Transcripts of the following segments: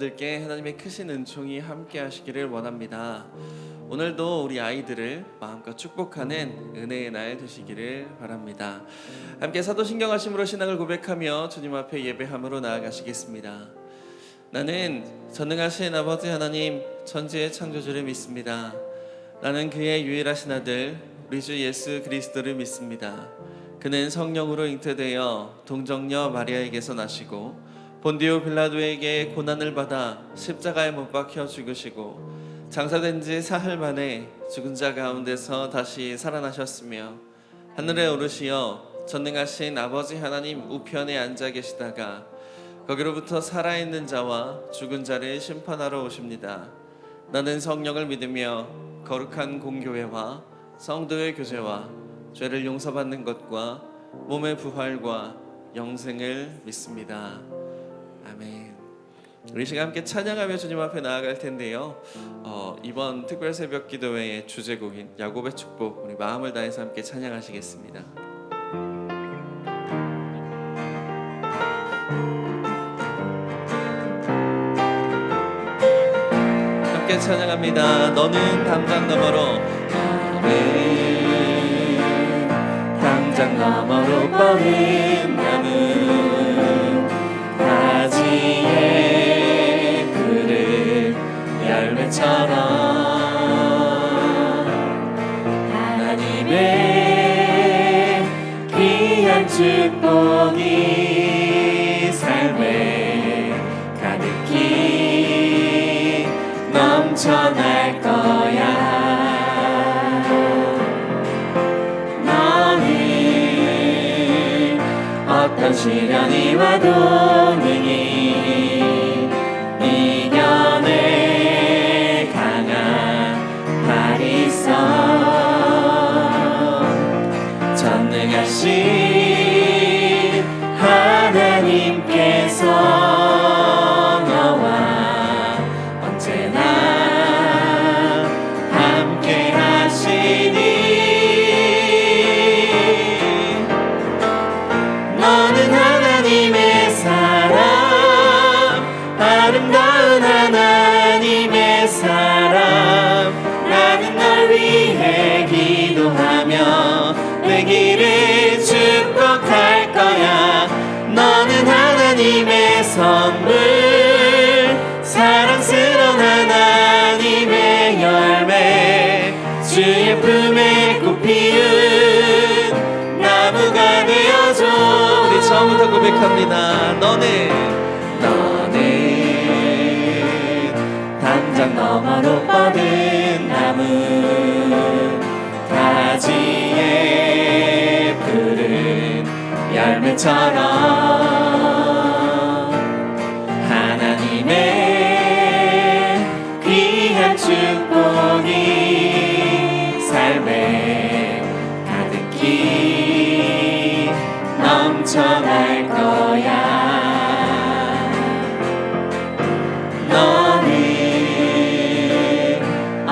들께 하나님의 크신 은총이 함께 하시기를 원합니다. 오늘도 우리 아이들을 마음껏 축복하는 은혜의 날 되시기를 바랍니다. 함께 사도신경하심으로 신앙을 고백하며 주님 앞에 예배함으로 나아가시겠습니다. 나는 전능하신 아버지 하나님 천지의 창조주를 믿습니다. 나는 그의 유일하신 아들 우리 주 예수 그리스도를 믿습니다. 그는 성령으로 잉태되어 동정녀 마리아에게서 나시고 본디오 빌라도에게 고난을 받아 십자가에 못 박혀 죽으시고 장사된 지 사흘 만에 죽은 자 가운데서 다시 살아나셨으며 하늘에 오르시어 전능하신 아버지 하나님 우편에 앉아 계시다가 거기로부터 살아있는 자와 죽은 자를 심판하러 오십니다. 나는 성령을 믿으며 거룩한 공교회와 성도의 교제와 죄를 용서받는 것과 몸의 부활과 영생을 믿습니다. 아멘. 우리 시간 함께 찬양하며 주님 앞에 나아갈 텐데요. 이번 특별 새벽 기도회의 주제곡인 야곱의 축복, 우리 마음을 다해서 함께 찬양하시겠습니다. 함께 찬양합니다. 너는 담장 너머로, 너는 담장 너머로 뻗은 나무 가지에 푸른 열매처럼 하나님의 귀한 축복이 삶에 가득히 넘쳐날 거야. 너는 어떤 시련이 와도 능히 이겨낼 강한 팔이 있어. 전능하신 하나님께서 너와 언제나 함께 하시니 너는 하나님의 사람, 아름다운 하나님의 사람. 나는 널 위해 기도하며 내 길을 축복할 거야. 너는 하나님의 선물, 사랑스러운 하나님의 열매, 주의 품에 꽃 피운 나무가 되어줘. 우리 처음부터 고백합니다. 너는 담장 너머로 뻗은 나무 가지에 푸른 열매처럼 하나님의 귀한 축복이 삶에 가득히 넘쳐날 거야.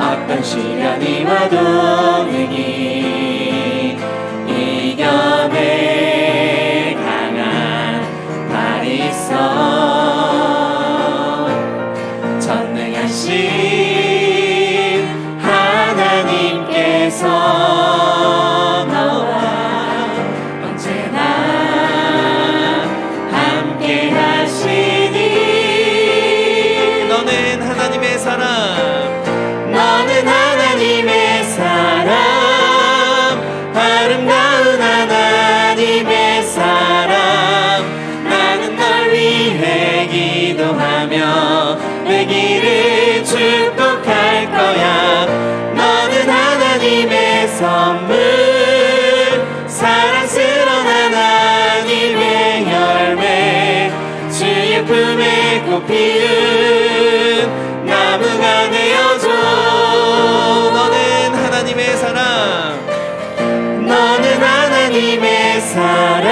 어떤 시련이 와도 능히 이겨낼 강한 팔이 있어. 전능하신 하나님께서 너와 언제나 함께 하시니 너는 하나님의 사람, 너는 하나님의 사람, 아름다운 하나님의 사람. 나는 널 위해 기도하며 내 길을 축복할 거야. 너는 하나님의 선물, 사랑스러운 하나님의 열매, 주의 품에 꽃 피운 나무가 되어줘. 너는 하나님의 사람, 너는 하나님의 사람,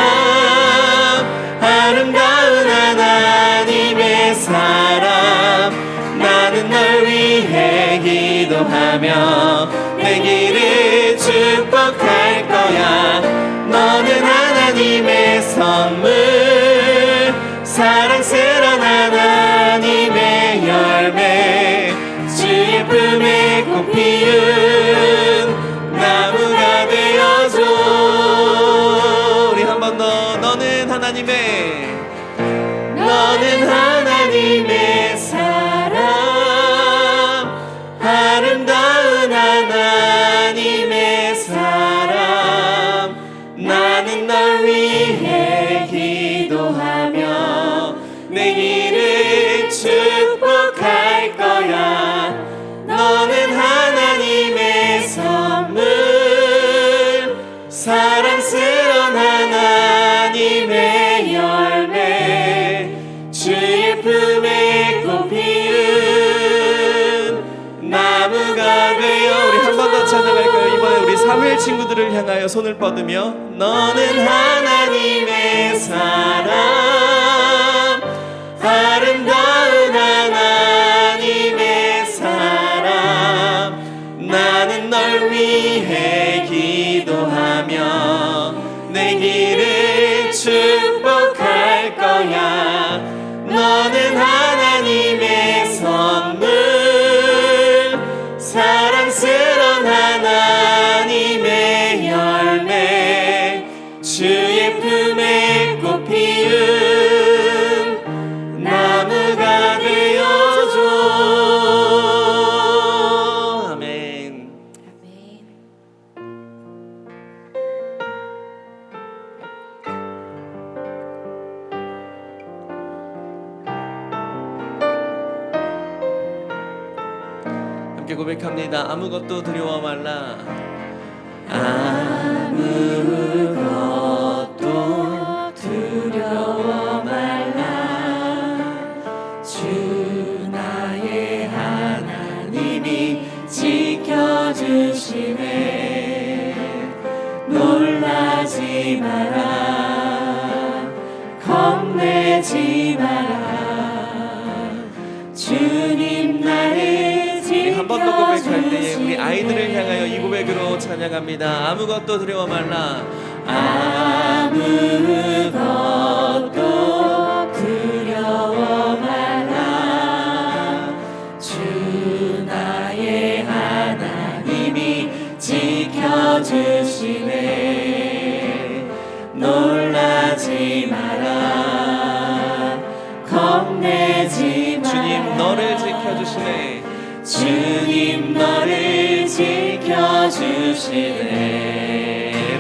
아름다운 하나님의 사람. 나는 널 위해 기도하며 내 길을 축복할 거야. 너는 하나님의 선물, 사랑스러운 하나님의 친구들을 향하여 손을 뻗으며 너는 하나님의 사람, 아름다운 하나님의 사람. 나는 널 위해 기도하며 내 길을 축복할 거야. 너는 하나님의 선물, 사랑스러운 하나님의 열매, 주의 품에 꽃 피운 나무가 되어줘. 아멘. 함께 고백합니다. 아무것도 두려워 말라. 아무것도 두려워 말라. 주 나의 하나님이 지켜주시네. 놀라지 마라, 겁내지 마라. 주님 나를 한 번 더 고백할 때에 우리 아이들을 향하여 이 고백으로 찬양합니다. 아무것도 두려워 말라. 아무것도 두려워 말라. 주 나의 하나님이 지켜주시네. 놀라지 마라, 겁내지 마라. 주님 너를 지켜주시네. 주님 너를 지켜주시네.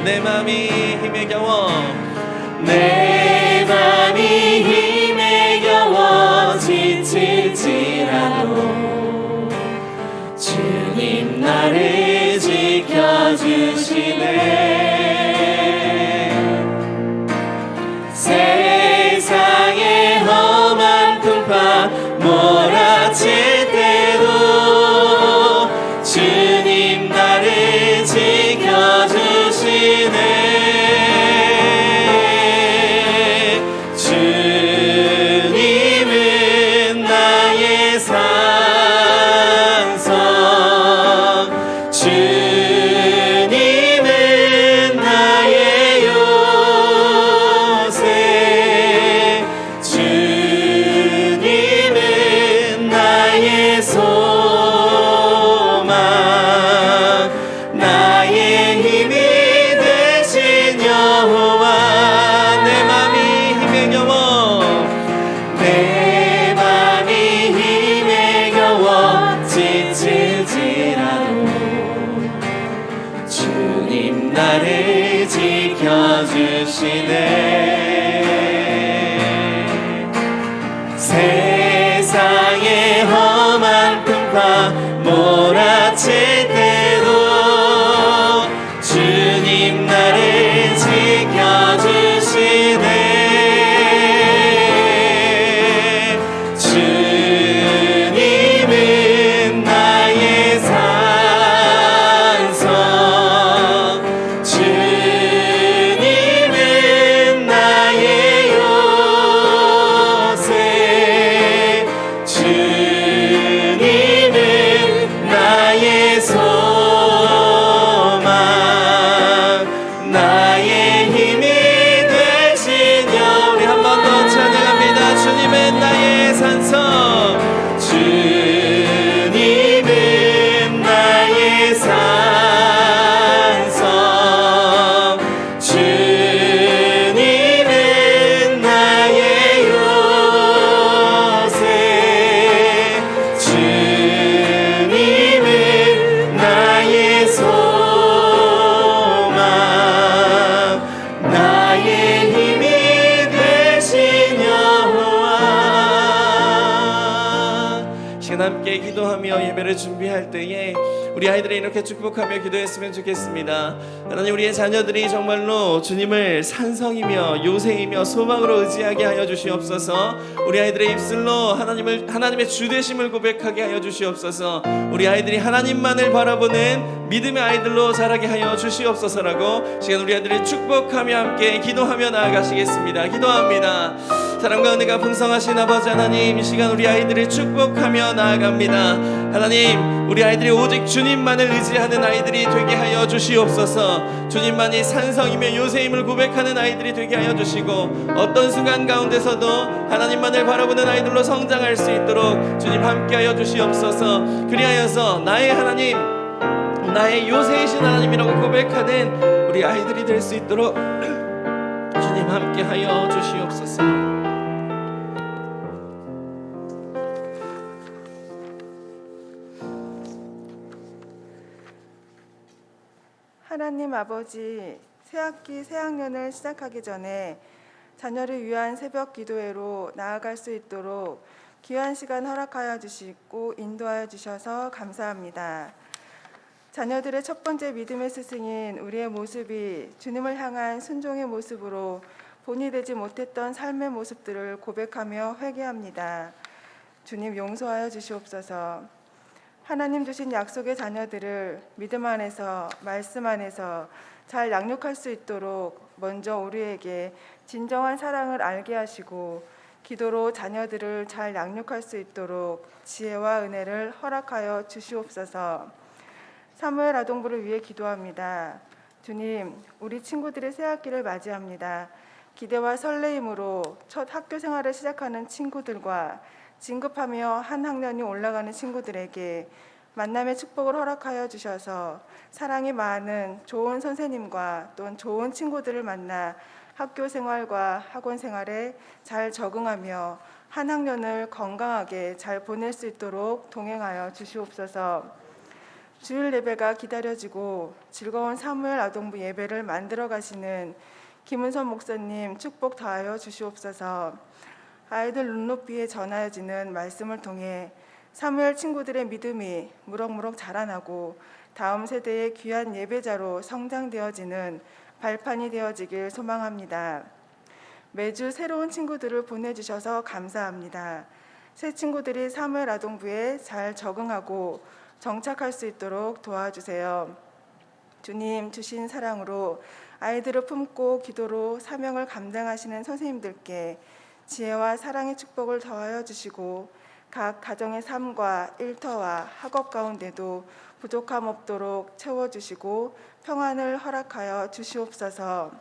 내 맘이 힘에 겨워, 내 맘이 힘에 겨워 지칠지라도 주님 나를 지켜주시네. 세상의 험한 풍파 몰아칠 때도 주님 나를 지켜주시네. 주님은 나의 산성, 주님은 나의 요새, 주님은 나의 소망, 나의 힘이 되신 여호와. 내 맘이 힘에 겨워, 내 맘이 힘에 겨워 지칠지라도 주님 나를 지켜주시네. 세상의 험한 풍파 몰아칠 때도 주님 나를 지켜주시네. 주님은 나의 산성, 주님은 나의 요새, 주님은 시간 함께 기도하며 예배를 준비할 때에 우리 아이들이 이렇게 축복하며 기도했으면 좋겠습니다. 하나님, 우리의 자녀들이 정말로 주님을 산성이며 요새이며 소망으로 의지하게 하여 주시옵소서. 우리 아이들의 입술로 하나님의 주되심을 고백하게 하여 주시옵소서. 우리 아이들이 하나님만을 바라보는 믿음의 아이들로 자라게 하여 주시옵소서라고 시간 우리 아이들이 축복하며 함께 기도하며 나아가시겠습니다. 기도합니다. 사랑과 은혜가 풍성하신 아버지 하나님, 이 시간 우리 아이들을 축복하며 나아갑니다. 하나님, 우리 아이들이 오직 주님만을 의지하는 아이들이 되게 하여 주시옵소서. 주님만이 산성이며 요새임을 고백하는 아이들이 되게 하여 주시고, 어떤 순간 가운데서도 하나님만을 바라보는 아이들로 성장할 수 있도록 주님 함께하여 주시옵소서. 그리하여서 나의 하나님, 나의 요새이신 하나님이라고 고백하는 우리 아이들이 될 수 있도록 주님 함께하여 주시옵소서. 하나님 아버지, 새학기 새학년을 시작하기 전에 자녀를 위한 새벽 기도회로 나아갈 수 있도록 귀한 시간 허락하여 주시고 인도하여 주셔서 감사합니다. 자녀들의 첫 번째 믿음의 스승인 우리의 모습이 주님을 향한 순종의 모습으로 본이 되지 못했던 삶의 모습들을 고백하며 회개합니다. 주님, 용서하여 주시옵소서. 하나님 주신 약속의 자녀들을 믿음 안에서, 말씀 안에서 잘 양육할 수 있도록 먼저 우리에게 진정한 사랑을 알게 하시고 기도로 자녀들을 잘 양육할 수 있도록 지혜와 은혜를 허락하여 주시옵소서. 사무엘 아동부를 위해 기도합니다. 주님, 우리 친구들의 새학기를 맞이합니다. 기대와 설레임으로 첫 학교 생활을 시작하는 친구들과 진급하며 한 학년이 올라가는 친구들에게 만남의 축복을 허락하여 주셔서 사랑이 많은 좋은 선생님과 또 좋은 친구들을 만나 학교 생활과 학원 생활에 잘 적응하며 한 학년을 건강하게 잘 보낼 수 있도록 동행하여 주시옵소서. 주일 예배가 기다려지고 즐거운 사무엘 아동부 예배를 만들어 가시는 김은선 목사님 축복 다하여 주시옵소서. 아이들 눈높이에 전하여지는 말씀을 통해 사무엘 친구들의 믿음이 무럭무럭 자라나고 다음 세대의 귀한 예배자로 성장되어지는 발판이 되어지길 소망합니다. 매주 새로운 친구들을 보내주셔서 감사합니다. 새 친구들이 사무엘 아동부에 잘 적응하고 정착할 수 있도록 도와주세요. 주님 주신 사랑으로 아이들을 품고 기도로 사명을 감당하시는 선생님들께 지혜와 사랑의 축복을 더하여 주시고 각 가정의 삶과 일터와 학업 가운데도 부족함 없도록 채워주시고 평안을 허락하여 주시옵소서.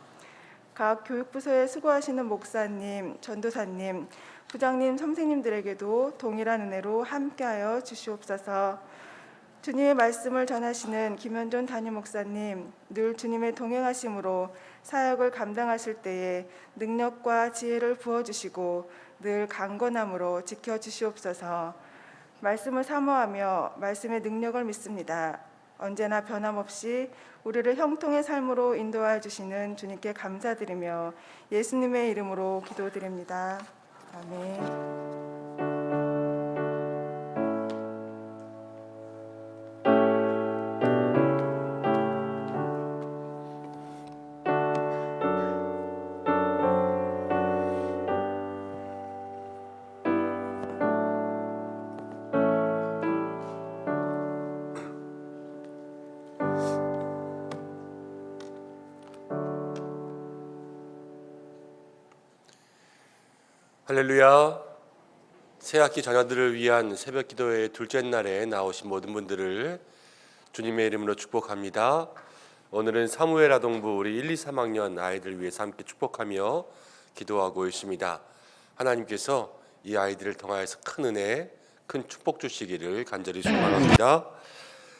각 교육부서에 수고하시는 목사님, 전도사님, 부장님, 선생님들에게도 동일한 은혜로 함께하여 주시옵소서. 주님의 말씀을 전하시는 김현존 담임 목사님, 늘 주님의 동행하심으로 사역을 감당하실 때에 능력과 지혜를 부어주시고 늘 강건함으로 지켜주시옵소서. 말씀을 사모하며 말씀의 능력을 믿습니다. 언제나 변함없이 우리를 형통의 삶으로 인도하여 주시는 주님께 감사드리며 예수님의 이름으로 기도드립니다. 아멘. 할렐루야. 새학기 자녀들을 위한 새벽 기도회의 둘째 날에 나오신 모든 분들을 주님의 이름으로 축복합니다. 오늘은 사무엘 아동부 우리 1, 2, 3학년 아이들 위해서 함께 축복하며 기도하고 있습니다. 하나님께서 이 아이들을 통하여서 큰 은혜, 큰 축복 주시기를 간절히 소망합니다.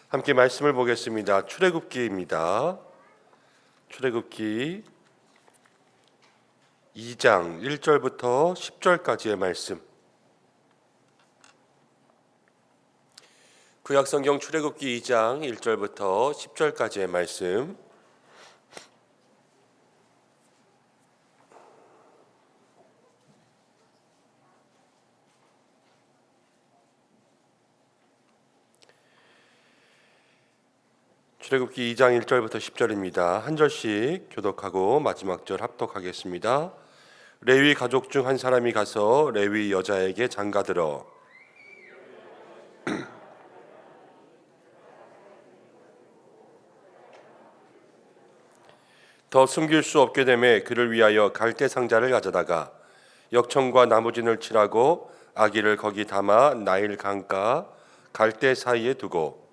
함께 말씀을 보겠습니다. 출애굽기입니다. 출애굽기 2장 1절부터 10절까지의 말씀. 구약성경 출애굽기 2장 1절부터 10절까지의 말씀. 출애굽기 2장 1절부터 10절입니다. 한 절씩 교독하고 마지막 절 합독하겠습니다. 레위 가족 중 한 사람이 가서 레위 여자에게 장가들어 더 숨길 수 없게 되매 그를 위하여 갈대 상자를 가져다가 역청과 나무진을 칠하고 아기를 거기 담아 나일 강가 갈대 사이에 두고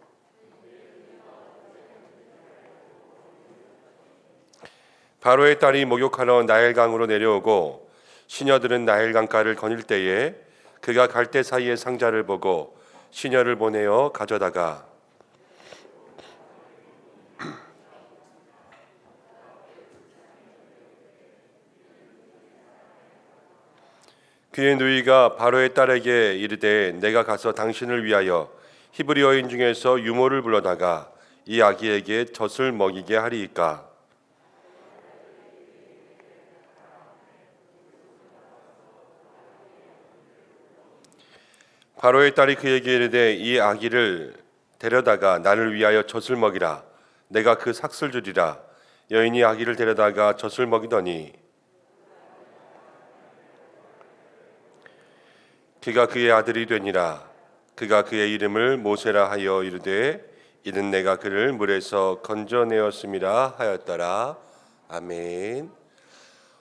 바로의 딸이 목욕하러 나일강으로 내려오고 시녀들은 나일강가를 거닐 때에 그가 갈대 사이의 상자를 보고 시녀를 보내어 가져다가 그의 누이가 바로의 딸에게 이르되 내가 가서 당신을 위하여 히브리 여인 중에서 유모를 불러다가 이 아기에게 젖을 먹이게 하리이까. 바로의 딸이 그에게 이르되 이 아기를 데려다가 나를 위하여 젖을 먹이라. 내가 그 삭슬 주리라. 여인이 아기를 데려다가 젖을 먹이더니 그가 그의 아들이 되니라. 그가 그의 이름을 모세라 하여 이르되 이는 내가 그를 물에서 건져내었음이라 하였더라. 아멘.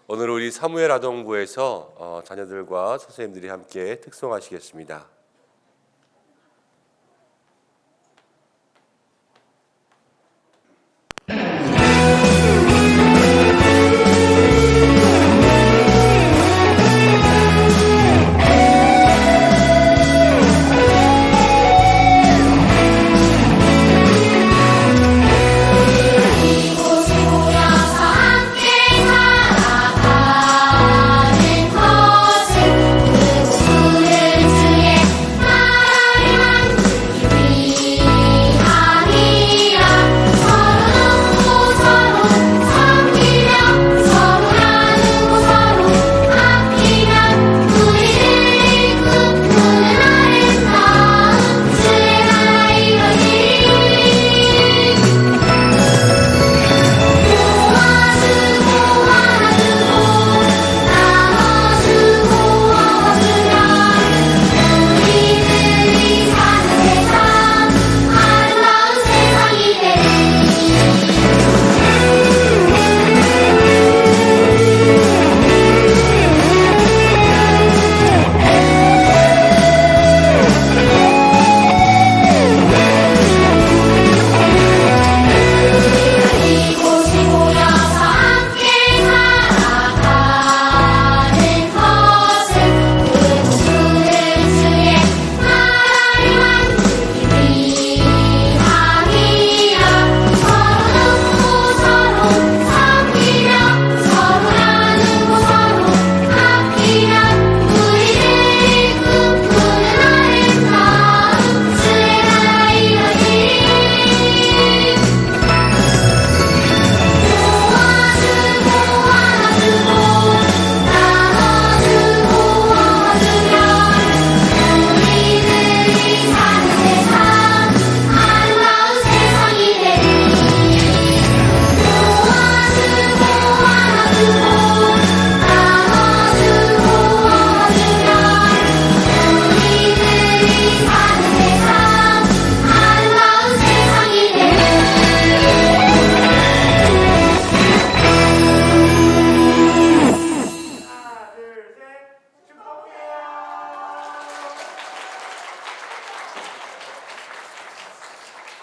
오늘 우리 사무엘 아동부에서 자녀들과 선생님들이 함께 특송하시겠습니다.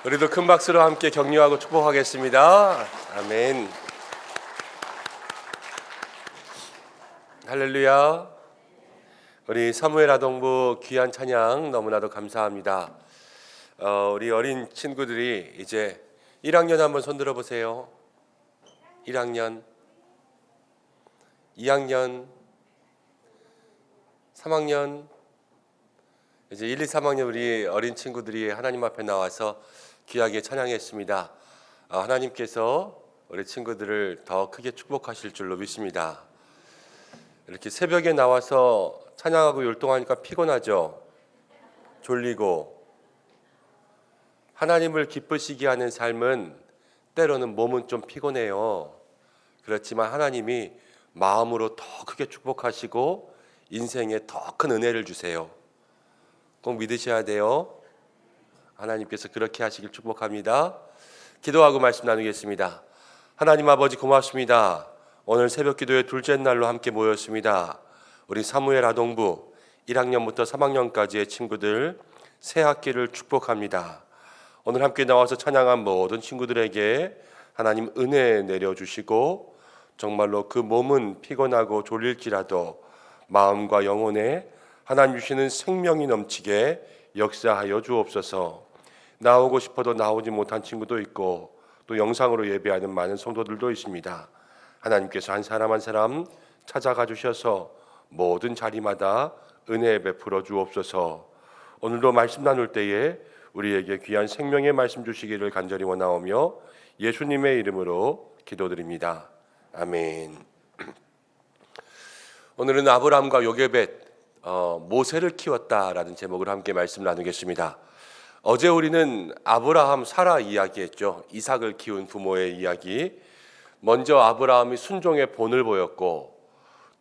우리도 큰 박수로 함께 격려하고 축복하겠습니다. 아멘. 할렐루야. 우리 사무엘 아동부 귀한 찬양 너무나도 감사합니다. 우리 어린 친구들이 이제 1학년 한번 손들어 보세요. 1학년, 2학년, 3학년, 이제 1, 2, 3학년 우리 어린 친구들이 하나님 앞에 나와서 귀하게 찬양했습니다. 하나님께서 우리 친구들을 더 크게 축복하실 줄로 믿습니다. 이렇게 새벽에 나와서 찬양하고 율동하니까 피곤하죠? 졸리고 하나님을 기쁘시게 하는 삶은 때로는 몸은 좀 피곤해요. 그렇지만 하나님이 마음으로 더 크게 축복하시고 인생에 더 큰 은혜를 주세요. 꼭 믿으셔야 돼요. 하나님께서 그렇게 하시길 축복합니다. 기도하고 말씀 나누겠습니다. 하나님 아버지 고맙습니다. 오늘 새벽 기도의 둘째 날로 함께 모였습니다. 우리 사무엘 아동부 1학년부터 3학년까지의 친구들 새 학기를 축복합니다. 오늘 함께 나와서 찬양한 모든 친구들에게 하나님 은혜 내려주시고 정말로 그 몸은 피곤하고 졸릴지라도 마음과 영혼에 하나님 주시는 생명이 넘치게 역사하여 주옵소서. 나오고 싶어도 나오지 못한 친구도 있고 또 영상으로 예배하는 많은 성도들도 있습니다. 하나님께서 한 사람 한 사람 찾아가 주셔서 모든 자리마다 은혜 베풀어 주옵소서. 오늘도 말씀 나눌 때에 우리에게 귀한 생명의 말씀 주시기를 간절히 원하오며 예수님의 이름으로 기도드립니다. 아멘. 오늘은 아브라함과 요게벳 모세를 키웠다라는 제목으로 함께 말씀 나누겠습니다. 어제 우리는 아브라함 사라 이야기했죠. 이삭을 키운 부모의 이야기. 먼저 아브라함이 순종의 본을 보였고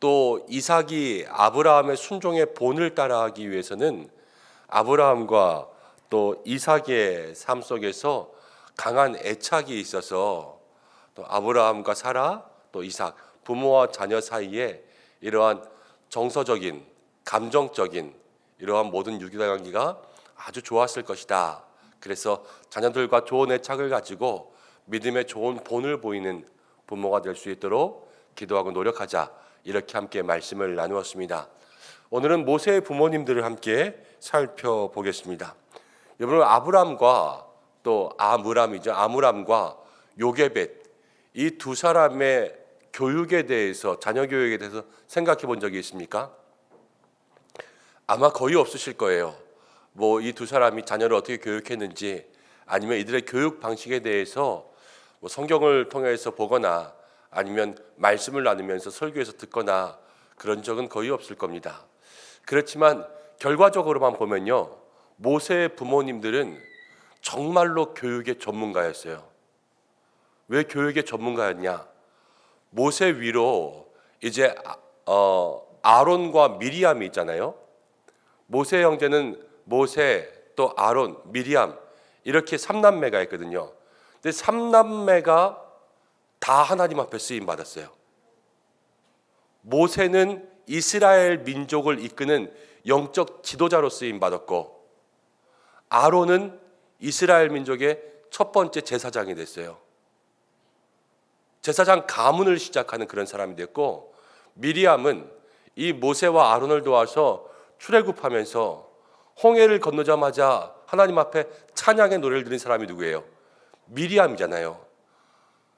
또 이삭이 아브라함의 순종의 본을 따라하기 위해서는 아브라함과 또 이삭의 삶 속에서 강한 애착이 있어서 또 아브라함과 사라 또 이삭 부모와 자녀 사이에 이러한 정서적인 감정적인 이러한 모든 유기관계가 아주 좋았을 것이다. 그래서 자녀들과 좋은 애착을 가지고 믿음의 좋은 본을 보이는 부모가 될 수 있도록 기도하고 노력하자. 이렇게 함께 말씀을 나누었습니다. 오늘은 모세의 부모님들을 함께 살펴보겠습니다. 여러분 아브람과 또 아므람과 요게벳 이 두 사람의 교육에 대해서 자녀 교육에 대해서 생각해 본 적이 있습니까? 아마 거의 없으실 거예요. 뭐 이 두 사람이 자녀를 어떻게 교육했는지 아니면 이들의 교육 방식에 대해서 뭐 성경을 통해서 보거나 아니면 말씀을 나누면서 설교에서 듣거나 그런 적은 거의 없을 겁니다. 그렇지만 결과적으로만 보면요, 모세의 부모님들은 정말로 교육의 전문가였어요. 왜 교육의 전문가였냐? 모세 위로 이제 아론과 미리암이 있잖아요. 모세 형제는 모세 또 아론, 미리암 이렇게 3남매가 있거든요. 근데 3남매가 다 하나님 앞에 쓰임 받았어요. 모세는 이스라엘 민족을 이끄는 영적 지도자로 쓰임 받았고 아론은 이스라엘 민족의 첫 번째 제사장이 됐어요. 제사장 가문을 시작하는 그런 사람이 됐고 미리암은 이 모세와 아론을 도와서 출애굽하면서 홍해를 건너자마자 하나님 앞에 찬양의 노래를 드린 사람이 누구예요? 미리암이잖아요.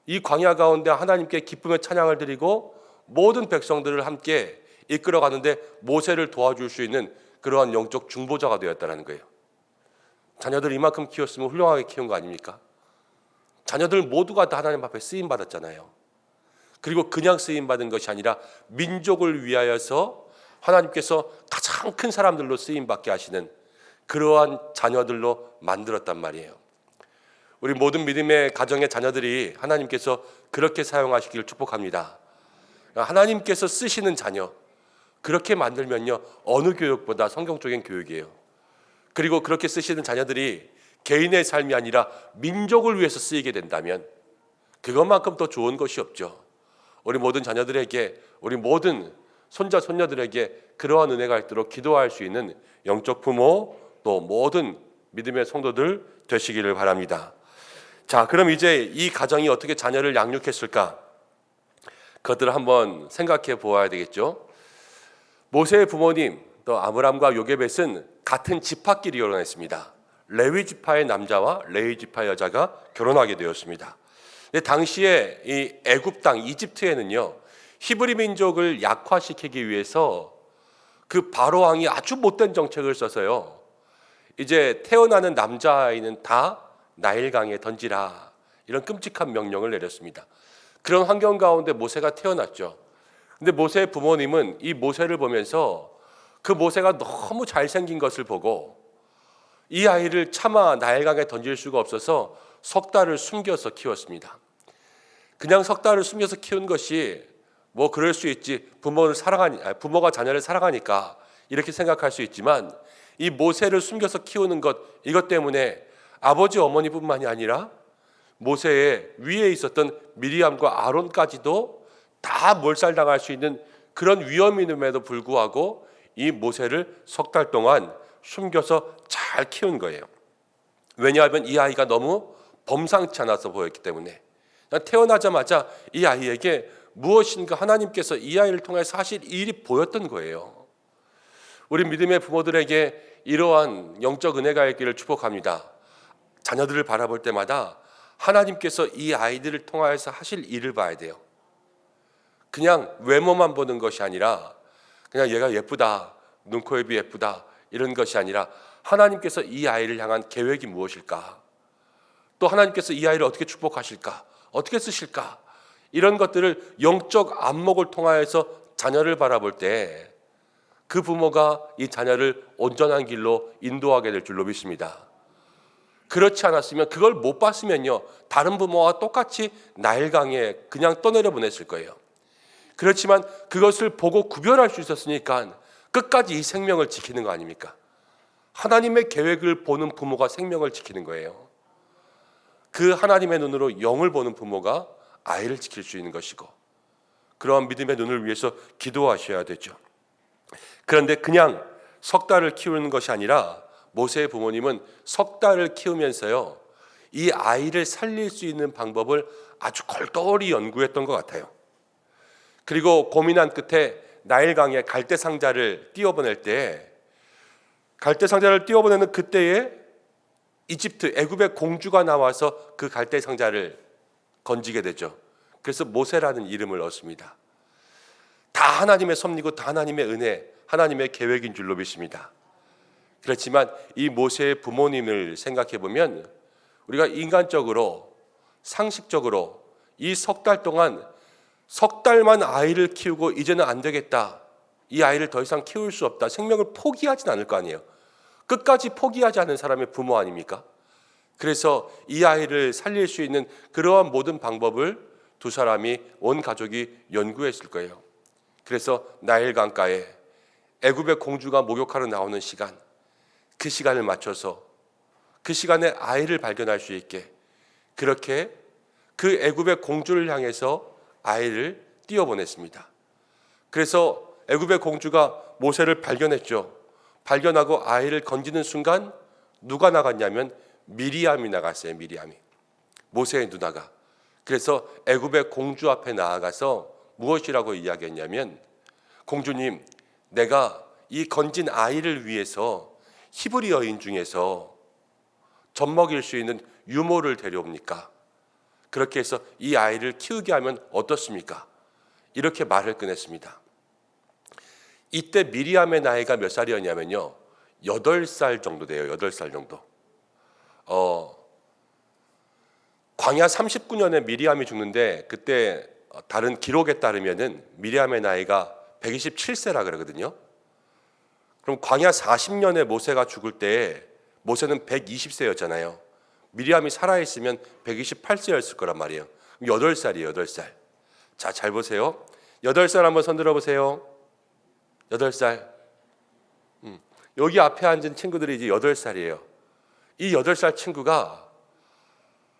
이 광야 가운데 하나님께 기쁨의 찬양을 드리고 모든 백성들을 함께 이끌어가는데 모세를 도와줄 수 있는 그러한 영적 중보자가 되었다는 거예요. 자녀들 이만큼 키웠으면 훌륭하게 키운 거 아닙니까? 자녀들 모두가 다 하나님 앞에 쓰임받았잖아요. 그리고 그냥 쓰임받은 것이 아니라 민족을 위하여서 하나님께서 가장 큰 사람들로 쓰임받게 하시는 그러한 자녀들로 만들었단 말이에요. 우리 모든 믿음의 가정의 자녀들이 하나님께서 그렇게 사용하시기를 축복합니다. 하나님께서 쓰시는 자녀, 그렇게 만들면요 어느 교육보다 성경적인 교육이에요. 그리고 그렇게 쓰시는 자녀들이 개인의 삶이 아니라 민족을 위해서 쓰이게 된다면 그것만큼 더 좋은 것이 없죠. 우리 모든 자녀들에게, 우리 모든 손자 손녀들에게 그러한 은혜가 있도록 기도할 수 있는 영적 부모 또 모든 믿음의 성도들 되시기를 바랍니다. 자, 그럼 이제 이 가정이 어떻게 자녀를 양육했을까? 그것들을 한번 생각해 보아야 되겠죠. 모세의 부모님 또 아므람과 요게벳은 같은 지파끼리 결혼했습니다. 레위 지파의 남자와 레위 지파의 여자가 결혼하게 되었습니다. 근데 당시에 이 애굽 땅 이집트에는요 히브리 민족을 약화시키기 위해서 그 바로 왕이 아주 못된 정책을 써서요 이제 태어나는 남자아이는 다 나일강에 던지라 이런 끔찍한 명령을 내렸습니다. 그런 환경 가운데 모세가 태어났죠. 근데 모세의 부모님은 이 모세를 보면서 그 모세가 너무 잘생긴 것을 보고 이 아이를 차마 나일강에 던질 수가 없어서 석 달을 숨겨서 키웠습니다. 그냥 석 달을 숨겨서 키운 것이 뭐 그럴 수 있지, 부모가 자녀를 사랑하니까 이렇게 생각할 수 있지만, 이 모세를 숨겨서 키우는 것, 이것 때문에 아버지 어머니뿐만이 아니라 모세의 위에 있었던 미리암과 아론까지도 다 몰살당할 수 있는 그런 위험임에도 불구하고 이 모세를 석 달 동안 숨겨서 잘 키운 거예요. 왜냐하면 이 아이가 너무 범상치 않아서 보였기 때문에. 태어나자마자 이 아이에게 무엇인가 하나님께서 이 아이를 통해서 하실 일이 보였던 거예요. 우리 믿음의 부모들에게 이러한 영적 은혜가 있기를 축복합니다. 자녀들을 바라볼 때마다 하나님께서 이 아이들을 통하여서 하실 일을 봐야 돼요. 그냥 외모만 보는 것이 아니라, 그냥 얘가 예쁘다, 눈, 코, 입이 예쁘다, 이런 것이 아니라 하나님께서 이 아이를 향한 계획이 무엇일까? 또 하나님께서 이 아이를 어떻게 축복하실까? 어떻게 쓰실까? 이런 것들을 영적 안목을 통하여서 자녀를 바라볼 때 그 부모가 이 자녀를 온전한 길로 인도하게 될 줄로 믿습니다. 그렇지 않았으면, 그걸 못 봤으면요, 다른 부모와 똑같이 나일강에 그냥 떠내려 보냈을 거예요. 그렇지만 그것을 보고 구별할 수 있었으니까 끝까지 이 생명을 지키는 거 아닙니까? 하나님의 계획을 보는 부모가 생명을 지키는 거예요. 그 하나님의 눈으로 영을 보는 부모가 아이를 지킬 수 있는 것이고, 그러한 믿음의 눈을 위해서 기도하셔야 되죠. 그런데 그냥 석 달을 키우는 것이 아니라 모세의 부모님은 석 달을 키우면서요, 이 아이를 살릴 수 있는 방법을 아주 골똘히 연구했던 것 같아요. 그리고 고민한 끝에 나일강에 갈대상자를 띄워보낼 때, 갈대상자를 띄워보내는 그때에 이집트, 애굽의 공주가 나와서 그 갈대상자를 건지게 되죠. 그래서 모세라는 이름을 얻습니다. 다 하나님의 섭리고 다 하나님의 은혜, 하나님의 계획인 줄로 믿습니다. 그렇지만 이 모세의 부모님을 생각해 보면 우리가 인간적으로, 상식적으로 이 석 달 동안 석 달만 아이를 키우고 이제는 안 되겠다, 이 아이를 더 이상 키울 수 없다, 생명을 포기하진 않을 거 아니에요. 끝까지 포기하지 않은 사람의 부모 아닙니까? 그래서 이 아이를 살릴 수 있는 그러한 모든 방법을 두 사람이, 온 가족이 연구했을 거예요. 그래서 나일강가에 애굽의 공주가 목욕하러 나오는 시간, 그 시간을 맞춰서 그 시간에 아이를 발견할 수 있게 그렇게 그 애굽의 공주를 향해서 아이를 띄워보냈습니다. 그래서 애굽의 공주가 모세를 발견했죠. 발견하고 아이를 건지는 순간 누가 나갔냐면 미리암이 나갔어요. 미리암이, 모세의 누나가. 그래서 애굽의 공주 앞에 나아가서 무엇이라고 이야기했냐면, 공주님, 내가 이 건진 아이를 위해서 히브리 여인 중에서 젖 먹일 수 있는 유모를 데려옵니까? 그렇게 해서 이 아이를 키우게 하면 어떻습니까? 이렇게 말을 꺼냈습니다. 이때 미리암의 나이가 몇 살이었냐면요, 8살 정도 돼요. 8살 정도. 광야 39년에 미리암이 죽는데, 그때 다른 기록에 따르면은 미리암의 나이가 127세라 그러거든요. 그럼 광야 40년에 모세가 죽을 때 모세는 120세였잖아요. 미리암이 살아있으면 128세였을 거란 말이에요. 8살이에요. 8살. 자, 잘 보세요. 8살 한번 손 들어보세요. 8살. 여기 앞에 앉은 친구들이 이제 8살이에요. 이 8살 친구가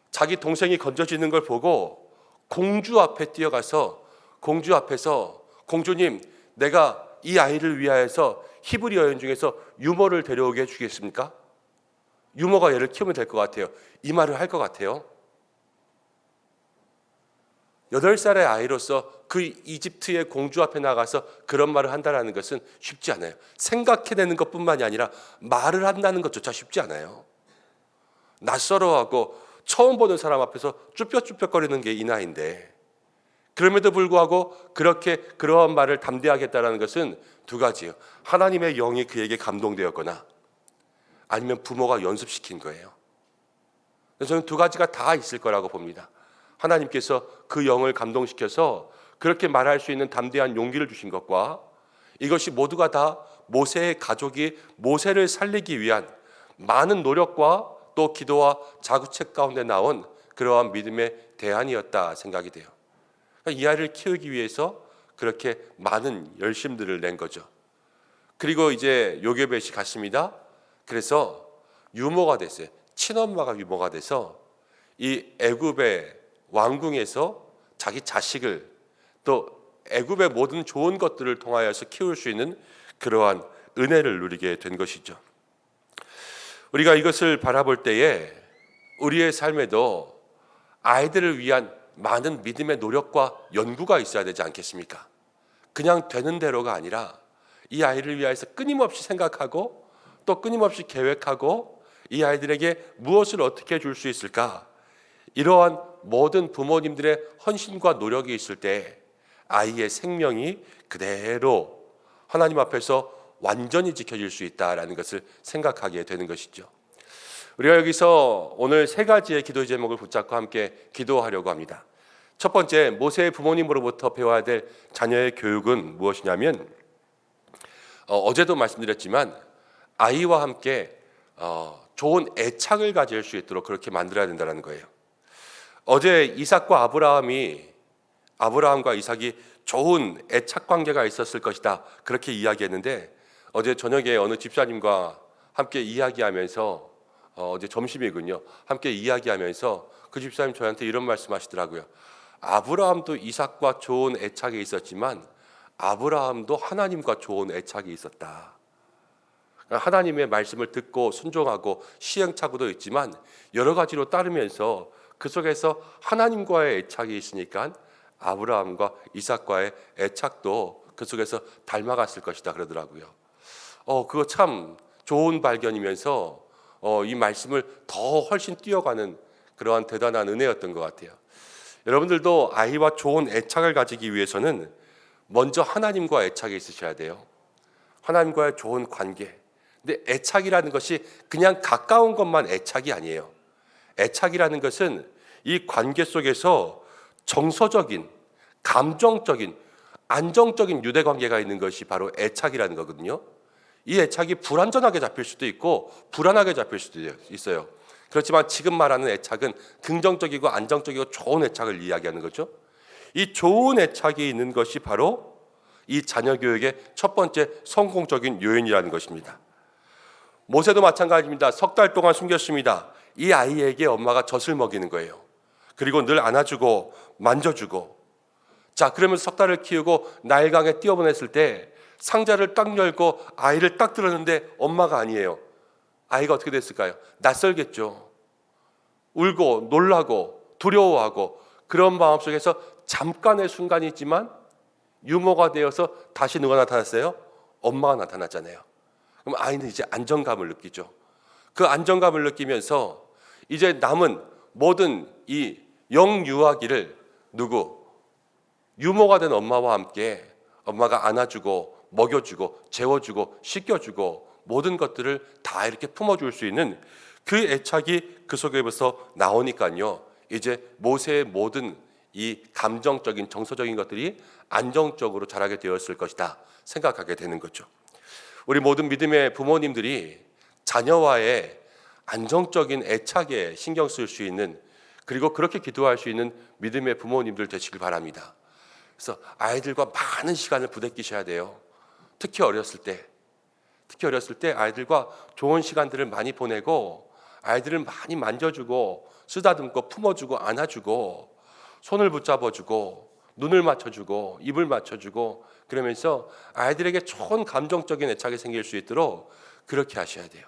자기 동생이 건져지는 걸 보고 공주 앞에 뛰어가서 공주 앞에서, 공주님, 내가 이 아이를 위하여서 히브리 여인 중에서 유모를 데려오게 해주겠습니까? 유모가 얘를 키우면 될 것 같아요. 이 말을 할 것 같아요. 8살의 아이로서 그 이집트의 공주 앞에 나가서 그런 말을 한다는 것은 쉽지 않아요. 생각해내는 것뿐만이 아니라 말을 한다는 것조차 쉽지 않아요. 낯설어하고 처음 보는 사람 앞에서 쭈뼛쭈뼛거리는 게 이 나이인데, 그럼에도 불구하고 그렇게 그러한 말을 담대하게 했다는 것은 두 가지예요. 하나님의 영이 그에게 감동되었거나 아니면 부모가 연습시킨 거예요. 저는 두 가지가 다 있을 거라고 봅니다. 하나님께서 그 영을 감동시켜서 그렇게 말할 수 있는 담대한 용기를 주신 것과, 이것이 모두가 다 모세의 가족이 모세를 살리기 위한 많은 노력과 또 또 기도와 자구책 가운데 나온 그러한 믿음의 대안이었다 생각이 돼요. 이 아이를 키우기 위해서 그렇게 많은 열심들을 낸 거죠. 그리고 이제 요게벳이 갔습니다. 그래서 유모가 됐어요. 친엄마가 유모가 돼서 이 애굽의 왕궁에서 자기 자식을 또 애굽의 모든 좋은 것들을 통하여서 키울 수 있는 그러한 은혜를 누리게 된 것이죠. 우리가 이것을 바라볼 때에 우리의 삶에도 아이들을 위한 많은 믿음의 노력과 연구가 있어야 되지 않겠습니까? 그냥 되는 대로가 아니라 이 아이를 위해서 끊임없이 생각하고 또 끊임없이 계획하고 이 아이들에게 무엇을 어떻게 줄 수 있을까? 이러한 모든 부모님들의 헌신과 노력이 있을 때 아이의 생명이 그대로 하나님 앞에서 완전히 지켜질 수 있다라는 것을 생각하게 되는 것이죠. 우리가 여기서 오늘 세 가지의 기도 제목을 붙잡고 함께 기도하려고 합니다. 첫 번째, 모세의 부모님으로부터 배워야 될 자녀의 교육은 무엇이냐면 어제도 말씀드렸지만 아이와 함께 좋은 애착을 가질 수 있도록 그렇게 만들어야 된다는 거예요. 어제 이삭과 아브라함과 이삭이 좋은 애착 관계가 있었을 것이다 그렇게 이야기했는데 어제 저녁에 어느 집사님과 함께 이야기하면서 어제 점심이군요. 함께 이야기하면서 그 집사님 저한테 이런 말씀하시더라고요. 아브라함도 이삭과 좋은 애착이 있었지만 아브라함도 하나님과 좋은 애착이 있었다. 하나님의 말씀을 듣고 순종하고 시행착오도 있지만 여러 가지로 따르면서 그 속에서 하나님과의 애착이 있으니까 아브라함과 이삭과의 애착도 그 속에서 닮아갔을 것이다 그러더라고요. 그거 참 좋은 발견이면서 이 말씀을 더 훨씬 뛰어가는 그러한 대단한 은혜였던 것 같아요. 여러분들도 아이와 좋은 애착을 가지기 위해서는 먼저 하나님과 애착이 있으셔야 돼요. 하나님과의 좋은 관계. 근데 애착이라는 것이 그냥 가까운 것만 애착이 아니에요. 애착이라는 것은 이 관계 속에서 정서적인, 감정적인, 안정적인 유대관계가 있는 것이 바로 애착이라는 거거든요. 이 애착이 불완전하게 잡힐 수도 있고 불안하게 잡힐 수도 있어요. 그렇지만 지금 말하는 애착은 긍정적이고 안정적이고 좋은 애착을 이야기하는 거죠. 이 좋은 애착이 있는 것이 바로 이 자녀 교육의 첫 번째 성공적인 요인이라는 것입니다. 모세도 마찬가지입니다. 3달 동안 숨겼습니다. 이 아이에게 엄마가 젖을 먹이는 거예요. 그리고 늘 안아주고 만져주고 자 그러면서 3달을 키우고 나일강에 뛰어보냈을 때 상자를 딱 열고 아이를 딱 들었는데 엄마가 아니에요. 아이가 어떻게 됐을까요? 낯설겠죠. 울고 놀라고 두려워하고 그런 마음속에서 잠깐의 순간이지만 유모가 되어서 다시 누가 나타났어요? 엄마가 나타났잖아요. 그럼 아이는 이제 안정감을 느끼죠. 그 안정감을 느끼면서 이제 남은 모든 이 영유아기를 유모가 된 엄마와 함께 엄마가 안아주고 먹여주고 재워주고 씻겨주고 모든 것들을 다 이렇게 품어줄 수 있는 그 애착이 그 속에서 나오니까요. 이제 모세의 모든 이 감정적인 정서적인 것들이 안정적으로 자라게 되었을 것이다 생각하게 되는 거죠. 우리 모든 믿음의 부모님들이 자녀와의 안정적인 애착에 신경 쓸 수 있는 그리고 그렇게 기도할 수 있는 믿음의 부모님들 되시길 바랍니다. 그래서 아이들과 많은 시간을 부대끼셔야 돼요. 특히 어렸을 때 아이들과 좋은 시간들을 많이 보내고 아이들을 많이 만져주고 쓰다듬고 품어주고 안아주고 손을 붙잡아주고 눈을 맞춰주고 입을 맞춰주고 그러면서 아이들에게 좋은 감정적인 애착이 생길 수 있도록 그렇게 하셔야 돼요.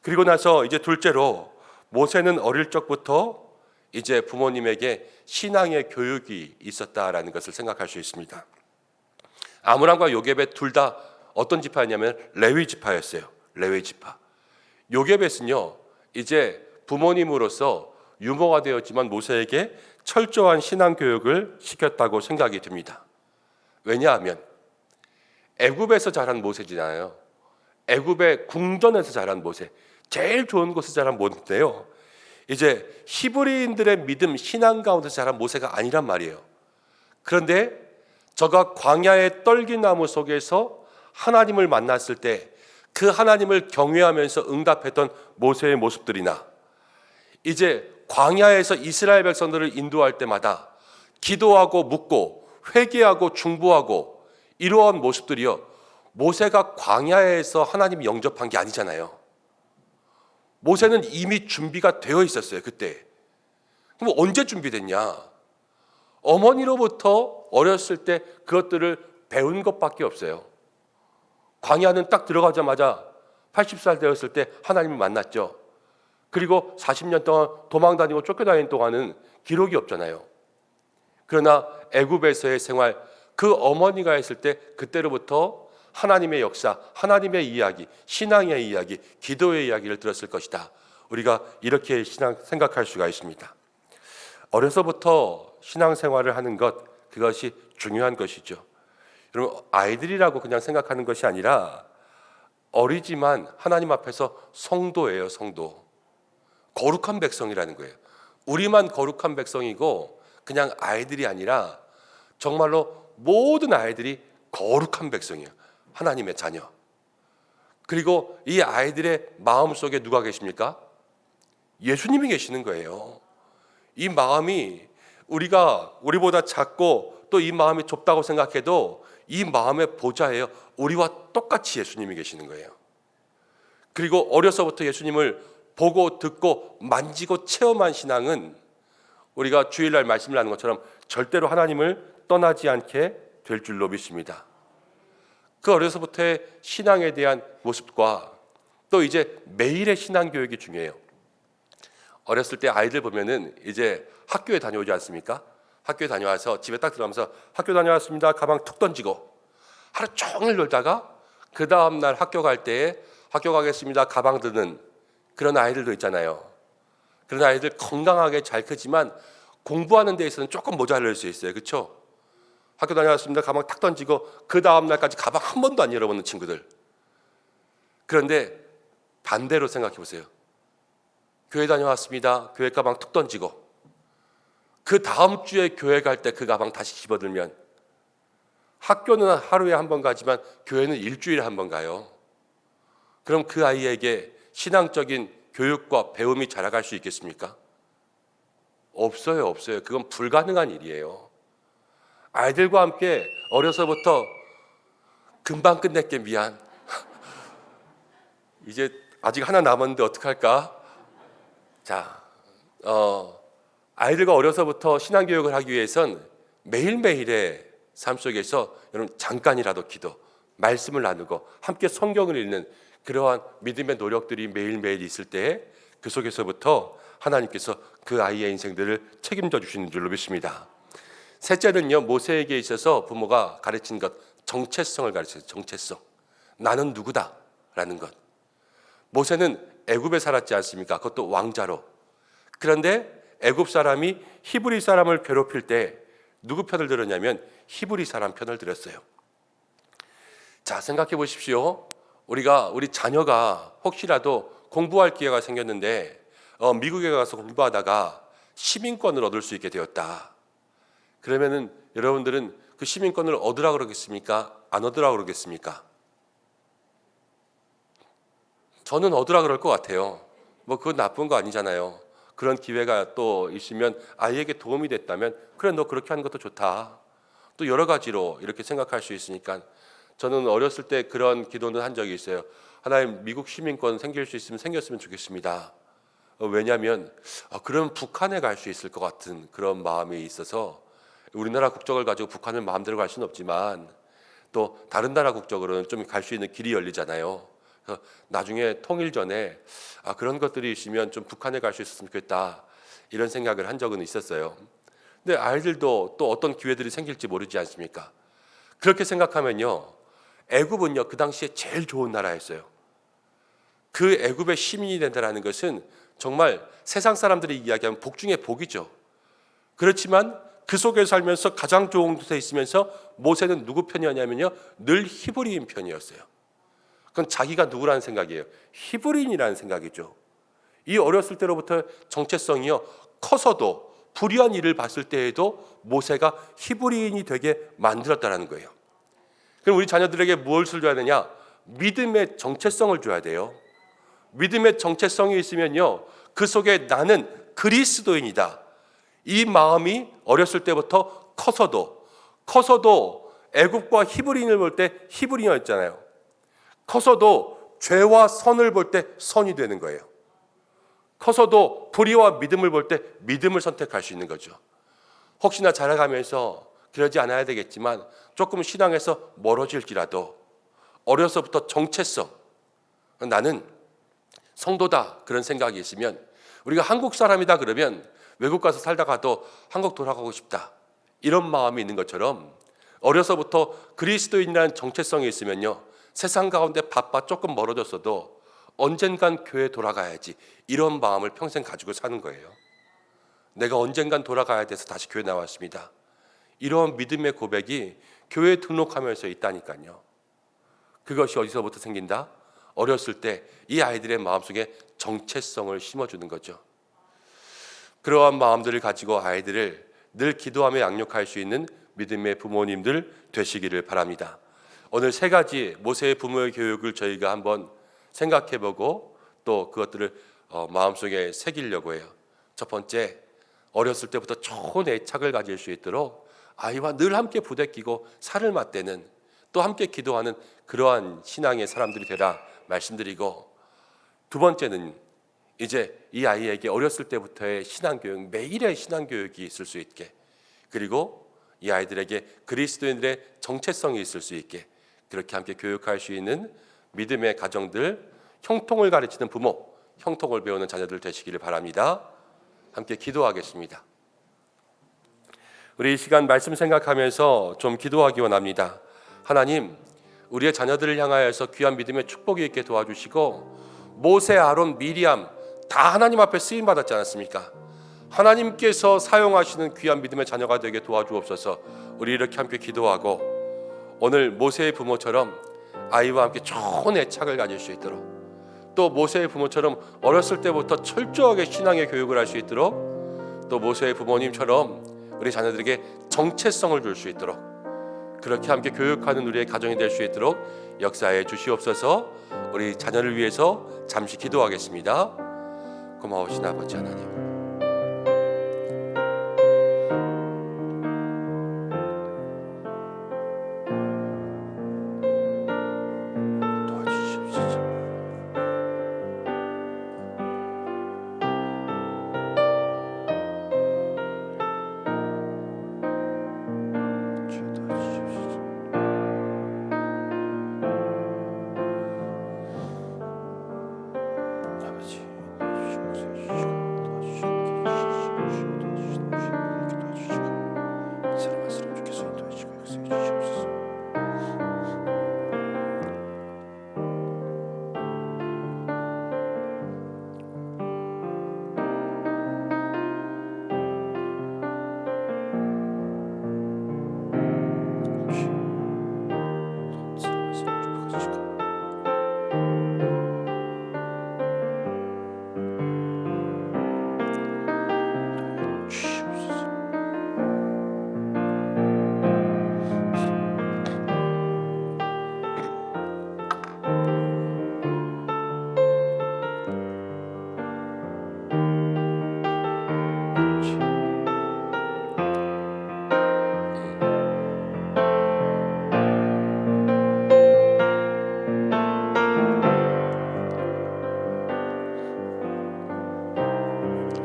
그리고 나서 이제 둘째로 모세는 어릴 적부터 이제 부모님에게 신앙의 교육이 있었다라는 것을 생각할 수 있습니다. 아므람과 요게벳 둘 다 어떤 지파였냐면 레위 지파였어요. 레위 지파. 요게벳은요 이제 부모님으로서 유모가 되었지만 모세에게 철저한 신앙 교육을 시켰다고 생각이 듭니다. 왜냐하면 애굽에서 자란 모세잖아요. 애굽의 궁전에서 자란 모세, 제일 좋은 곳에서 자란 모세인데요. 이제 히브리인들의 믿음, 신앙 가운데서 자란 모세가 아니란 말이에요. 그런데 저가 광야의 떨기나무 속에서 하나님을 만났을 때 그 하나님을 경외하면서 응답했던 모세의 모습들이나 이제 광야에서 이스라엘 백성들을 인도할 때마다 기도하고 묻고 회개하고 중보하고 이러한 모습들이요, 모세가 광야에서 하나님이 영접한 게 아니잖아요. 모세는 이미 준비가 되어 있었어요, 그때. 그럼 언제 준비됐냐? 어머니로부터 어렸을 때 그것들을 배운 것밖에 없어요. 광야는 딱 들어가자마자 80살 되었을 때 하나님을 만났죠. 그리고 40년 동안 도망다니고 쫓겨다니는 동안은 기록이 없잖아요. 그러나 애굽에서의 생활, 그 어머니가 했을 때 그때로부터 하나님의 역사, 하나님의 이야기, 신앙의 이야기, 기도의 이야기를 들었을 것이다. 우리가 이렇게 생각할 수가 있습니다. 어려서부터 신앙생활을 하는 것, 그것이 중요한 것이죠. 여러분, 아이들이라고 그냥 생각하는 것이 아니라 어리지만 하나님 앞에서 성도예요, 성도. 거룩한 백성이라는 거예요. 우리만 거룩한 백성이고 그냥 아이들이 아니라 정말로 모든 아이들이 거룩한 백성이에요. 하나님의 자녀. 그리고 이 아이들의 마음속에 누가 계십니까? 예수님이 계시는 거예요. 이 마음이 우리보다 작고 또 이 마음이 좁다고 생각해도 이 마음의 보좌예요. 우리와 똑같이 예수님이 계시는 거예요. 그리고 어려서부터 예수님을 보고 듣고 만지고 체험한 신앙은 우리가 주일날 말씀을 하는 것처럼 절대로 하나님을 떠나지 않게 될 줄로 믿습니다. 그 어려서부터의 신앙에 대한 모습과 또 이제 매일의 신앙 교육이 중요해요. 어렸을 때 아이들 보면은 이제 학교에 다녀오지 않습니까? 학교에 다녀와서 집에 딱 들어가면서 학교 다녀왔습니다. 가방 툭 던지고 하루 종일 놀다가 그 다음날 학교 갈 때에 학교 가겠습니다. 가방 드는 그런 아이들도 있잖아요. 그런 아이들 건강하게 잘 크지만 공부하는 데 있어서는 조금 모자랄 수 있어요. 그렇죠? 학교 다녀왔습니다. 가방 탁 던지고 그 다음날까지 가방 한 번도 안 열어보는 친구들. 그런데 반대로 생각해 보세요. 교회 다녀왔습니다. 교회 가방 툭 던지고 그 다음 주에 교회 갈 때 그 가방 다시 집어들면 학교는 하루에 한 번 가지만 교회는 일주일에 한 번 가요. 그럼 그 아이에게 신앙적인 교육과 배움이 자라갈 수 있겠습니까? 없어요, 없어요. 그건 불가능한 일이에요. 아이들과 함께 어려서부터 금방 끝낼게 미안. 이제 아직 하나 남았는데 어떡할까? 자, 아이들과 어려서부터 신앙교육을 하기 위해선 매일매일의 삶 속에서 여러분 잠깐이라도 기도, 말씀을 나누고 함께 성경을 읽는 그러한 믿음의 노력들이 매일매일 있을 때 그 속에서부터 하나님께서 그 아이의 인생들을 책임져 주시는 줄로 믿습니다. 셋째는요, 모세에게 있어서 부모가 가르친 것, 정체성을 가르쳐요. 정체성. 나는 누구다라는 것. 모세는 애굽에 살았지 않습니까? 그것도 왕자로. 그런데 애굽 사람이 히브리 사람을 괴롭힐 때 누구 편을 들었냐면 히브리 사람 편을 들었어요. 자, 생각해 보십시오. 우리 자녀가 혹시라도 공부할 기회가 생겼는데 미국에 가서 공부하다가 시민권을 얻을 수 있게 되었다. 그러면은 여러분들은 그 시민권을 얻으라 그러겠습니까? 안 얻으라 그러겠습니까? 저는 얻으라 그럴 것 같아요. 뭐 그건 나쁜 거 아니잖아요. 그런 기회가 또 있으면 아이에게 도움이 됐다면 그래 너 그렇게 하는 것도 좋다. 또 여러 가지로 이렇게 생각할 수 있으니까 저는 어렸을 때 그런 기도는 한 적이 있어요. 하나님 미국 시민권 생길 수 있으면 생겼으면 좋겠습니다. 왜냐하면 그럼 북한에 갈 수 있을 것 같은 그런 마음이 있어서 우리나라 국적을 가지고 북한을 마음대로 갈 수는 없지만 또 다른 나라 국적으로는 좀 갈 수 있는 길이 열리잖아요. 그래서 나중에 통일 전에 그런 것들이 있으면 좀 북한에 갈 수 있었으면 좋겠다 이런 생각을 한 적은 있었어요. 근데 아이들도 또 어떤 기회들이 생길지 모르지 않습니까? 그렇게 생각하면요, 애굽은요 그 당시에 제일 좋은 나라였어요. 그 애굽의 시민이 된다는 것은 정말 세상 사람들이 이야기하면 복 중에 복이죠. 그렇지만 그 속에 살면서 가장 좋은 곳에 있으면서 모세는 누구 편이었냐면요, 늘 히브리인 편이었어요. 그건 자기가 누구라는 생각이에요. 히브리인이라는 생각이죠. 이 어렸을 때로부터 정체성이요, 커서도 불의한 일을 봤을 때에도 모세가 히브리인이 되게 만들었다는 거예요. 그럼 우리 자녀들에게 무엇을 줘야 되냐? 믿음의 정체성을 줘야 돼요. 믿음의 정체성이 있으면요, 그 속에 나는 그리스도인이다, 이 마음이 어렸을 때부터 커서도 애굽과 히브리인을 볼 때 히브리인이었잖아요. 커서도 죄와 선을 볼 때 선이 되는 거예요. 커서도 불의와 믿음을 볼 때 믿음을 선택할 수 있는 거죠. 혹시나 자라가면서 그러지 않아야 되겠지만 조금 신앙에서 멀어질지라도 어려서부터 정체성, 나는 성도다, 그런 생각이 있으면, 우리가 한국 사람이다 그러면 외국 가서 살다가도 한국 돌아가고 싶다, 이런 마음이 있는 것처럼 어려서부터 그리스도인이라는 정체성이 있으면요, 세상 가운데 바빠 조금 멀어졌어도 언젠간 교회에 돌아가야지, 이런 마음을 평생 가지고 사는 거예요. 내가 언젠간 돌아가야 돼서 다시 교회 나왔습니다, 이런 믿음의 고백이 교회에 등록하면서 있다니까요. 그것이 어디서부터 생긴다? 어렸을 때 이 아이들의 마음속에 정체성을 심어주는 거죠. 그러한 마음들을 가지고 아이들을 늘 기도하며 양육할 수 있는 믿음의 부모님들 되시기를 바랍니다. 오늘 3가지 모세의 부모의 교육을 저희가 한번 생각해보고 또 그것들을 마음속에 새기려고 해요. 첫 번째, 어렸을 때부터 좋은 애착을 가질 수 있도록 아이와 늘 함께 부대끼고 살을 맞대는, 또 함께 기도하는 그러한 신앙의 사람들이 되라 말씀드리고, 두 번째는 이제 이 아이에게 어렸을 때부터의 신앙교육, 매일의 신앙교육이 있을 수 있게, 그리고 이 아이들에게 그리스도인들의 정체성이 있을 수 있게, 그렇게 함께 교육할 수 있는 믿음의 가정들, 형통을 가르치는 부모, 형통을 배우는 자녀들 되시기를 바랍니다. 함께 기도하겠습니다. 우리 이 시간 말씀 생각하면서 좀 기도하기 원합니다. 하나님, 우리의 자녀들을 향하여서 귀한 믿음의 축복이 있게 도와주시고, 모세, 아론, 미리암 다 하나님 앞에 쓰임 받았지 않았습니까? 하나님께서 사용하시는 귀한 믿음의 자녀가 되게 도와주옵소서. 우리 이렇게 함께 기도하고, 오늘 모세의 부모처럼 아이와 함께 좋은 애착을 가질 수 있도록, 또 모세의 부모처럼 어렸을 때부터 철저하게 신앙의 교육을 할 수 있도록, 또 모세의 부모님처럼 우리 자녀들에게 정체성을 줄 수 있도록, 그렇게 함께 교육하는 우리의 가정이 될 수 있도록 역사해 주시옵소서. 우리 자녀를 위해서 잠시 기도하겠습니다. 고마우신 아버지 하나님, 도와주시옵소서. 주여 도와주시옵소서. 아버지,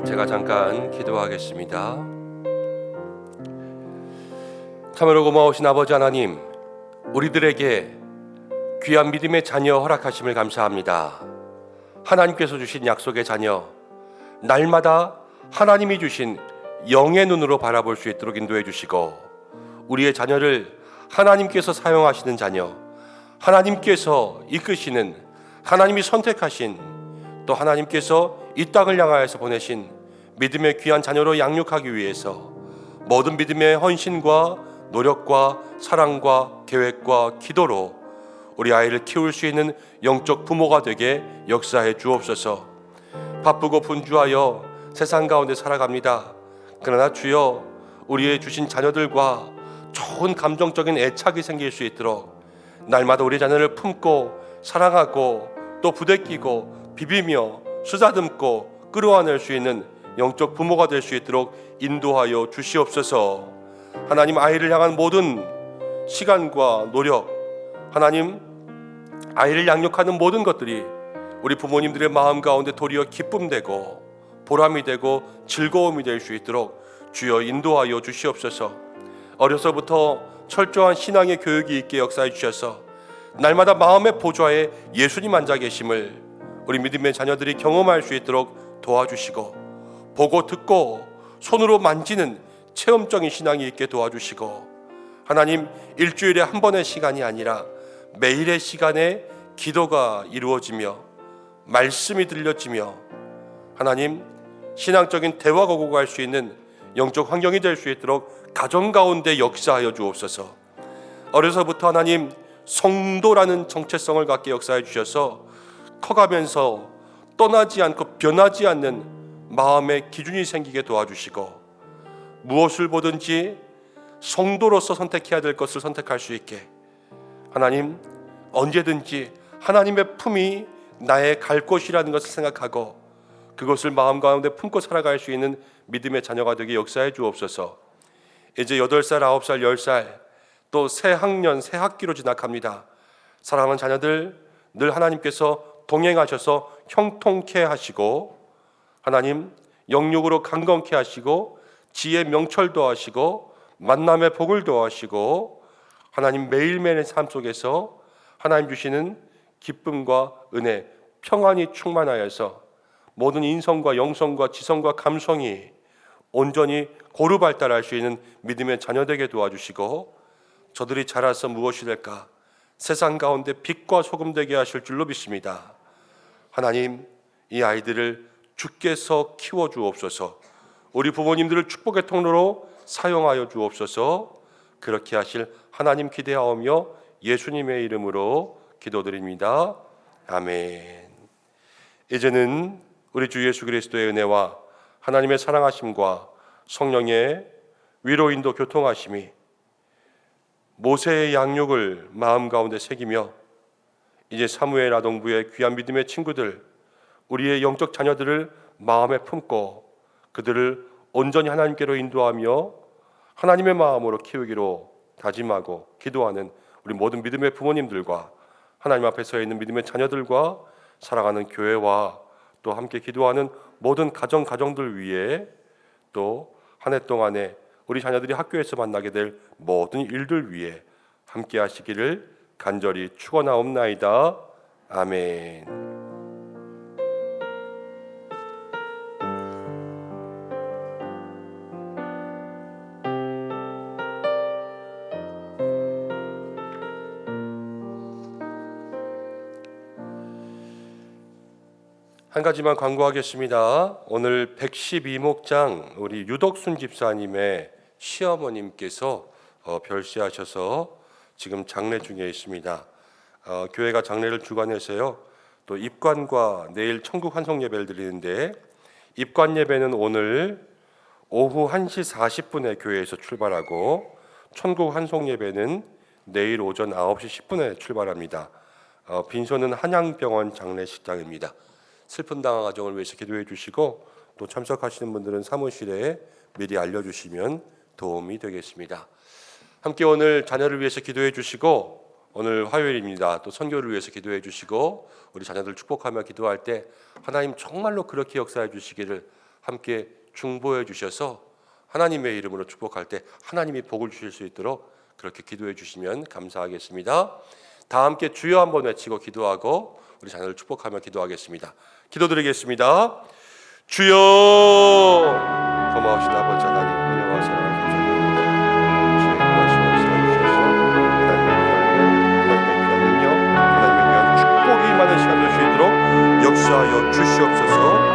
제가 잠깐 기도하겠습니다. 참으로 고마우신 아버지 하나님, 우리들에게 귀한 믿음의 자녀 허락하심을 감사합니다. 하나님께서 주신 약속의 자녀, 날마다 하나님이 주신 영의 눈으로 바라볼 수 있도록 인도해 주시고, 우리의 자녀를 하나님께서 사용하시는 자녀, 하나님께서 이끄시는, 하나님이 선택하신, 또 하나님께서 이 땅을 향하여서 보내신 믿음의 귀한 자녀로 양육하기 위해서 모든 믿음의 헌신과 노력과 사랑과 계획과 기도로 우리 아이를 키울 수 있는 영적 부모가 되게 역사해 주옵소서. 바쁘고 분주하여 세상 가운데 살아갑니다. 그러나 주여, 우리의 주신 자녀들과 좋은 감정적인 애착이 생길 수 있도록 날마다 우리 자녀를 품고 사랑하고 또 부대끼고 비비며 쓰다듬고 끌어안을 수 있는 영적 부모가 될 수 있도록 인도하여 주시옵소서. 하나님, 아이를 향한 모든 시간과 노력, 하나님, 아이를 양육하는 모든 것들이 우리 부모님들의 마음 가운데 도리어 기쁨 되고 보람이 되고 즐거움이 될 수 있도록 주여 인도하여 주시옵소서. 어려서부터 철저한 신앙의 교육이 있게 역사해 주셔서 날마다 마음의 보좌에 예수님 앉아 계심을 우리 믿음의 자녀들이 경험할 수 있도록 도와주시고, 보고 듣고 손으로 만지는 체험적인 신앙이 있게 도와주시고, 하나님, 일주일에 한 번의 시간이 아니라 매일의 시간에 기도가 이루어지며 말씀이 들려지며 하나님, 신앙적인 대화가 오고 갈 수 있는 영적 환경이 될 수 있도록 가정 가운데 역사하여 주옵소서. 어려서부터 하나님, 성도라는 정체성을 갖게 역사해 주셔서 커가면서 떠나지 않고 변하지 않는 마음의 기준이 생기게 도와주시고, 무엇을 보든지 성도로서 선택해야 될 것을 선택할 수 있게, 하나님, 언제든지 하나님의 품이 나의 갈 곳이라는 것을 생각하고 그것을 마음 가운데 품고 살아갈 수 있는 믿음의 자녀가 되게 역사해 주옵소서. 이제 8살, 9살, 10살 또 새 학년, 새 학기로 진학합니다. 사랑하는 자녀들, 늘 하나님께서 동행하셔서 형통케 하시고, 하나님, 영육으로 강건케 하시고, 지혜 명철도 하시고, 만남의 복을 도하시고, 하나님, 매일매일의 삶 속에서 하나님 주시는 기쁨과 은혜, 평안이 충만하여서 모든 인성과 영성과 지성과 감성이 온전히 고루 발달할 수 있는 믿음의 자녀 되게 도와주시고, 저들이 자라서 무엇이 될까? 세상 가운데 빛과 소금 되게 하실 줄로 믿습니다. 하나님, 이 아이들을 주께서 키워 주옵소서. 우리 부모님들을 축복의 통로로 사용하여 주옵소서. 그렇게 하실 하나님 기대하오며 예수님의 이름으로 기도드립니다. 아멘. 이제는 우리 주 예수 그리스도의 은혜와 하나님의 사랑하심과 성령의 위로 인도 교통하심이 모세의 양육을 마음 가운데 새기며 이제 사무엘 아동부의 귀한 믿음의 친구들, 우리의 영적 자녀들을 마음에 품고 그들을 온전히 하나님께로 인도하며 하나님의 마음으로 키우기로 다짐하고 기도하는 우리 모든 믿음의 부모님들과 하나님 앞에 서 있는 믿음의 자녀들과 사랑하는 교회와 또 함께 기도하는 모든 가정들 위해 또 한 해 동안에 우리 자녀들이 학교에서 만나게 될 모든 일들 위해 함께 하시기를 간절히 축원하옵나이다. 아멘. 한 가지만 광고하겠습니다. 오늘 112목장 우리 유덕순 집사님의 시어머님께서 별세하셔서 지금 장례 중에 있습니다. 교회가 장례를 주관해서요. 또 입관과 내일 천국 환송 예배를 드리는데, 입관 예배는 오늘 오후 1시 40분에 교회에서 출발하고 천국 환송 예배는 내일 오전 9시 10분에 출발합니다. 빈소는 한양병원 장례식장입니다. 슬픈 당한 가정을 위해서 기도해 주시고 또 참석하시는 분들은 사무실에 미리 알려주시면 도움이 되겠습니다. 함께 오늘 자녀를 위해서 기도해 주시고, 오늘 화요일입니다. 또 선교를 위해서 기도해 주시고 우리 자녀들 축복하며 기도할 때 하나님 정말로 그렇게 역사해 주시기를 함께 중보해 주셔서 하나님의 이름으로 축복할 때 하나님이 복을 주실 수 있도록 그렇게 기도해 주시면 감사하겠습니다. 다 함께 주여 한번 외치고 기도하고 우리 자녀를 축복하며 기도하겠습니다. 기도드리겠습니다. 주여, 고마우신 아버지 하나님, 은혜와 사랑을 감사드립니다. 주의 구하신 역사해 주셔서 하나님의 귀한 능력, 하나님의 귀한 축복이 많은 시간 될 수 있도록 역사하여 주시옵소서.